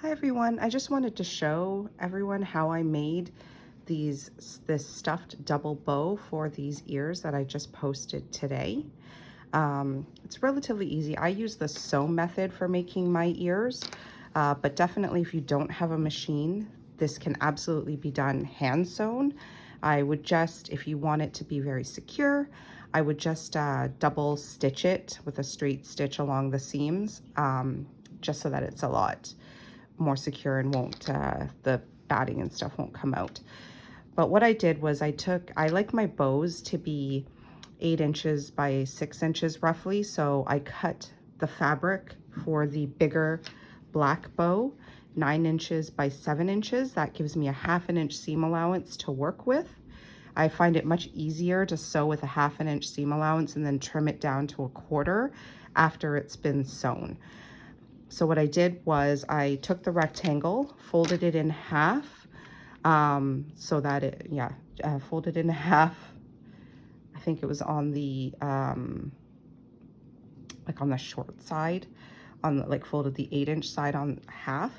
Hi everyone, I just wanted to show everyone how I made this stuffed double bow for these ears that I just posted today. It's relatively easy. I use the sew method for making my ears, but definitely if you don't have a machine, this can absolutely be done hand sewn. I would just, if you want it to be very secure, I would just double stitch it with a straight stitch along the seams, just so that it's a lot more secure and won't, the batting and stuff won't come out. But what I did was I like my bows to be 8 inches by 6 inches roughly. So I cut the fabric for the bigger black bow, 9 inches by 7 inches. That gives me a 1/2 inch seam allowance to work with. I find it much easier to sew with a 1/2 inch seam allowance and then trim it down to 1/4 after it's been sewn. So what I did was I took the rectangle, folded it in half, so that it, folded in half. I think it was on the, like on the short side, on the, like folded the 8-inch side on half,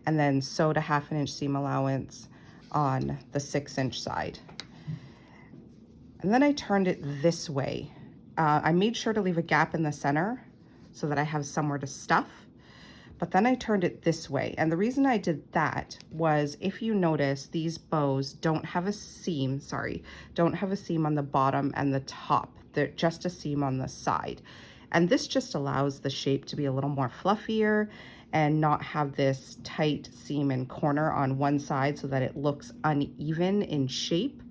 and then sewed a 1/2 inch seam allowance on the 6-inch side. And then I turned it this way. I made sure to leave a gap in the center so that I have somewhere to stuff. But then I turned it this way. And the reason I did that was, if you notice, these bows don't have a seam, don't have a seam on the bottom and the top. They're just a seam on the side. And this just allows the shape to be a little more fluffier and not have this tight seam and corner on one side so that it looks uneven in shape.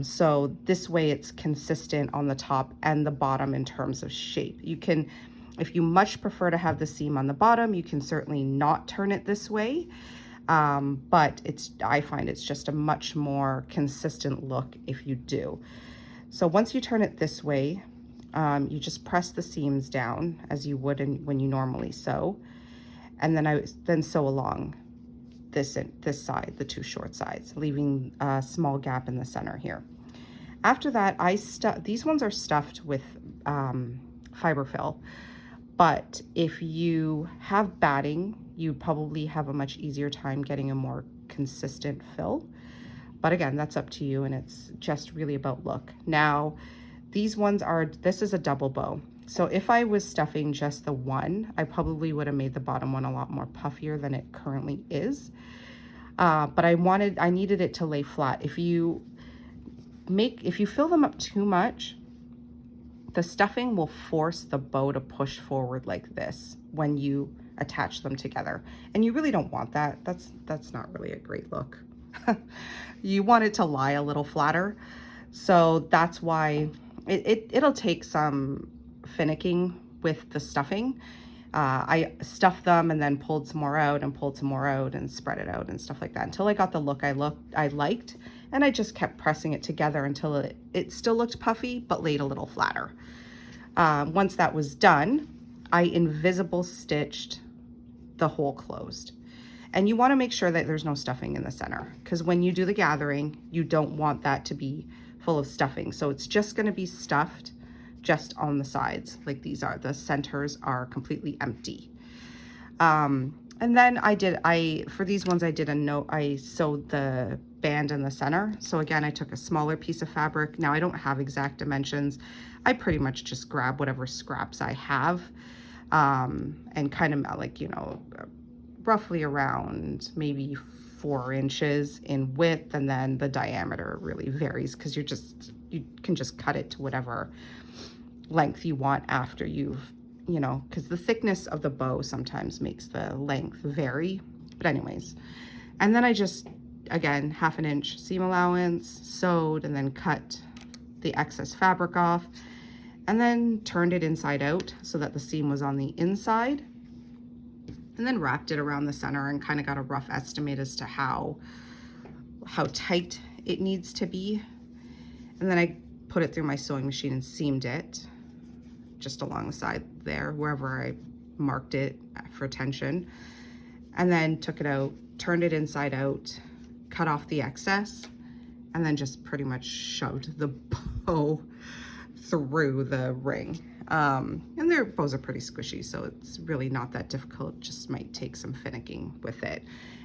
So this way it's consistent on the top and the bottom in terms of shape. You can, if you much prefer to have the seam on the bottom, you can certainly not turn it this way. But I find it's just a much more consistent look if you do. So once you turn it this way, you just press the seams down as you would when you normally sew. And then I sew along this side, the two short sides, leaving a small gap in the center here. After that, these ones are stuffed with fiber fill. But if you have batting, you probably have a much easier time getting a more consistent fill. But again, that's up to you, and it's just really about look. Now, this is a double bow. So if I was stuffing just the one, I probably would have made the bottom one a lot more puffier than it currently is. But I needed it to lay flat. If you fill them up too much, the stuffing will force the bow to push forward like this when you attach them together. And you really don't want that. That's not really a great look. You want it to lie a little flatter. So that's why it'll take some finicking with the stuffing. I stuffed them and then pulled some more out and pulled some more out and spread it out and stuff like that until I got the look I liked. And I just kept pressing it together until it still looked puffy, but laid a little flatter. Once that was done, I invisible stitched the hole closed. And you want to make sure that there's no stuffing in the center, because when you do the gathering, you don't want that to be full of stuffing. So it's just going to be stuffed just on the sides like these are. The centers are completely empty. And then for these ones, I sewed the band in the center. So again, I took a smaller piece of fabric. Now I don't have exact dimensions. I pretty much just grab whatever scraps I have, and kind of like, roughly around maybe 4 inches in width. And then the diameter really varies because you can just cut it to whatever length you want after you've, because the thickness of the bow sometimes makes the length vary. But anyways, and then I just, again, 1/2 inch seam allowance, sewed, and then cut the excess fabric off, and then turned it inside out so that the seam was on the inside, and then wrapped it around the center and kind of got a rough estimate as to how tight it needs to be. And then I put it through my sewing machine and seamed it just along the side there, wherever I marked it for tension. And then took it out, turned it inside out, cut off the excess, and then just pretty much shoved the bow through the ring. And their bows are pretty squishy, so it's really not that difficult, just might take some finicking with it.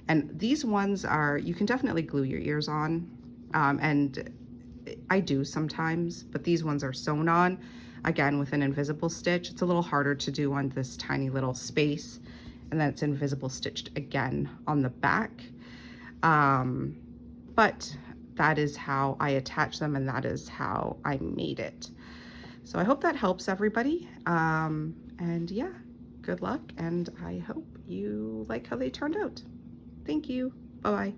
And these ones are, you can definitely glue your ears on, and I do sometimes, but these ones are sewn on, again with an invisible stitch. It's a little harder to do on this tiny little space, and then it's invisible stitched again on the back. But that is how I attach them, and that is how I made it. So I hope that helps everybody. And yeah, good luck, and I hope you like how they turned out. Thank you. Bye-bye.